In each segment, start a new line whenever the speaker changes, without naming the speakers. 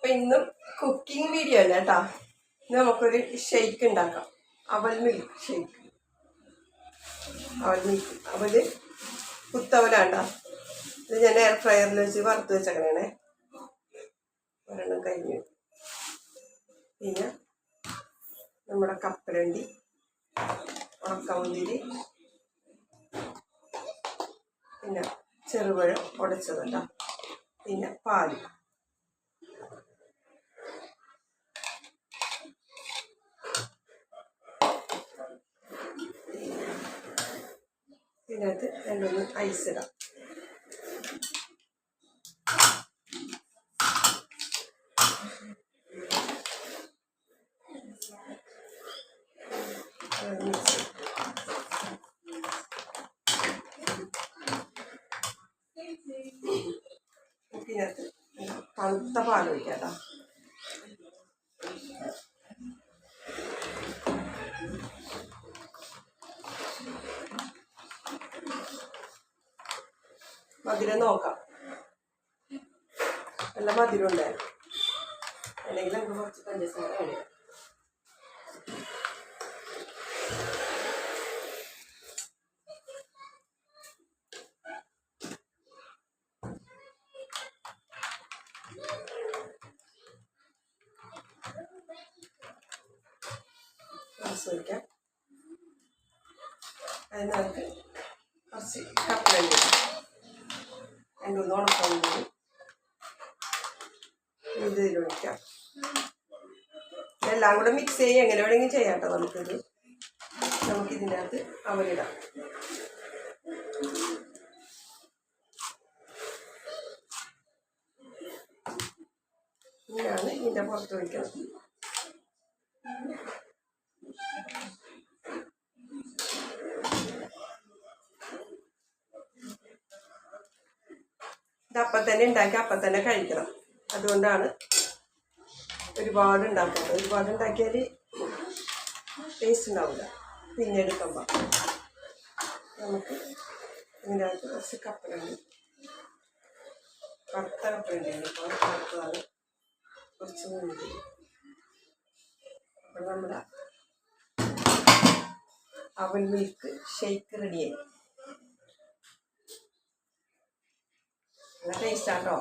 അപ്പം ഇന്നും cooking video അല്ല കേട്ടോ. ഇന്ന് നമുക്കൊരു ഷെയ്ക്ക് ഉണ്ടാക്കാം. അവൽ മിൽക്ക് ഷെയ്ക്ക്. അവല് കുത്തവലാണ്ടോ. ഇത് ഞാൻ എയർ ഫ്രയറിൽ വെച്ച് വറുത്ത് വെച്ചേക്കണേ. ഒരെണ്ണം കഴിഞ്ഞു. പിന്നെ നമ്മുടെ കപ്പലണ്ടി, ഉണക്കമുന്തിരി, പിന്നെ ചെറുപഴം ഉടച്ചത് കേട്ടോ, പിന്നെ പാല്. ഇതിനകത്ത് രണ്ടൊന്ന് ഐസ് ഇടാം. ഇതിനകത്ത് തണുത്ത പാൽ ഒഴിക്കാം കേട്ടോ. മധുരം നോക്കാം, നല്ല മധുരം ഉണ്ടായിരുന്നു. അല്ലെങ്കിൽ നമുക്ക് കുറച്ച് പഞ്ചസാര കഴിയാം. വയ്ക്കാം. അതിനകത്ത് കുറച്ച് കപ്പലണ്ടി, രണ്ടൊന്ന് ഉണക്കമുന്തിരി ഇതിലൊഴിക്കാം. എല്ലാം കൂടെ മിക്സ് ചെയ്യുക, എങ്ങനെ വേണമെങ്കിൽ ചെയ്യാം കേട്ടോ. നമുക്കിതിനകത്ത് അവലിടാം. ഇങ്ങനെയാണ് ഇതിൻ്റെ പുറത്ത് വയ്ക്കണം. ഇതപ്പം തന്നെ ഉണ്ടാക്കി അപ്പം തന്നെ കഴിക്കണം. അതുകൊണ്ടാണ് ഒരുപാട് ഉണ്ടാക്കുന്നത്. ഒരുപാട് ഉണ്ടാക്കിയാൽ ടേസ്റ്റ് ഉണ്ടാവില്ല. പിന്നെ എടുക്കുമ്പോൾ നമുക്ക് ഇതിനകത്ത് കുറച്ച് കപ്പലണ്ടി, വറുത്ത കപ്പലണ്ടി, ഇപ്പോൾ വറുത്തതാണ്, കുറച്ച് മുന്തിരി. അപ്പോൾ നമ്മുടെ അവൽ മിൽക്ക് ഷെയ്ക്ക് റെഡിയായി. നല്ല ടേസ്റ്റാട്ടോ.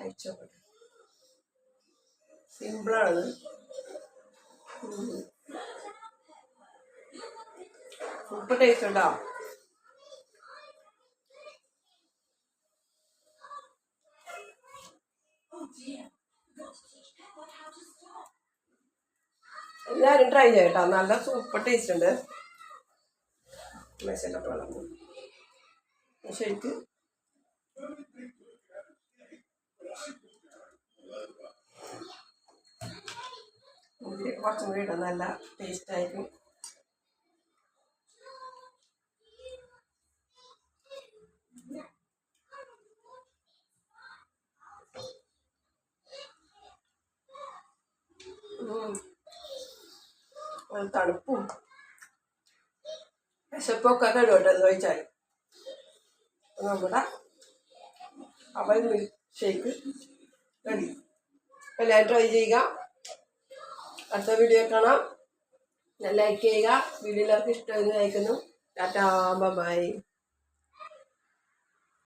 അയച്ചോട്ടെ, സിമ്പിളാണ്. സൂപ്പർ ടേസ്റ്റ് ഉണ്ടോ. എല്ലാവരും ട്രൈ ചെയ്യട്ടോ, നല്ല സൂപ്പർ ടേസ്റ്റ് ഉണ്ട്. മെസ്സൊക്കെ വളർന്നു ശരിക്ക്. കുറച്ചും കൂടി ഇടാം, നല്ല ടേസ്റ്റ് ആയിരിക്കും. തണുപ്പും വിശപ്പൊക്കെ കഴിവട്ടെ അത് കഴിച്ചാൽ. നമ്മുടെ അവൽ മിൽക്ക് ഷേക്ക് റെഡി. എല്ലാവരും ട്രൈ ചെയ്യുക. അടുത്ത വീഡിയോ കാണാം. ലൈക്ക് ചെയ്യുക. വീഡിയോ എല്ലാവർക്കും ഇഷ്ടമെന്ന് അയക്കുന്നു. ടാറ്റാ, ബൈ.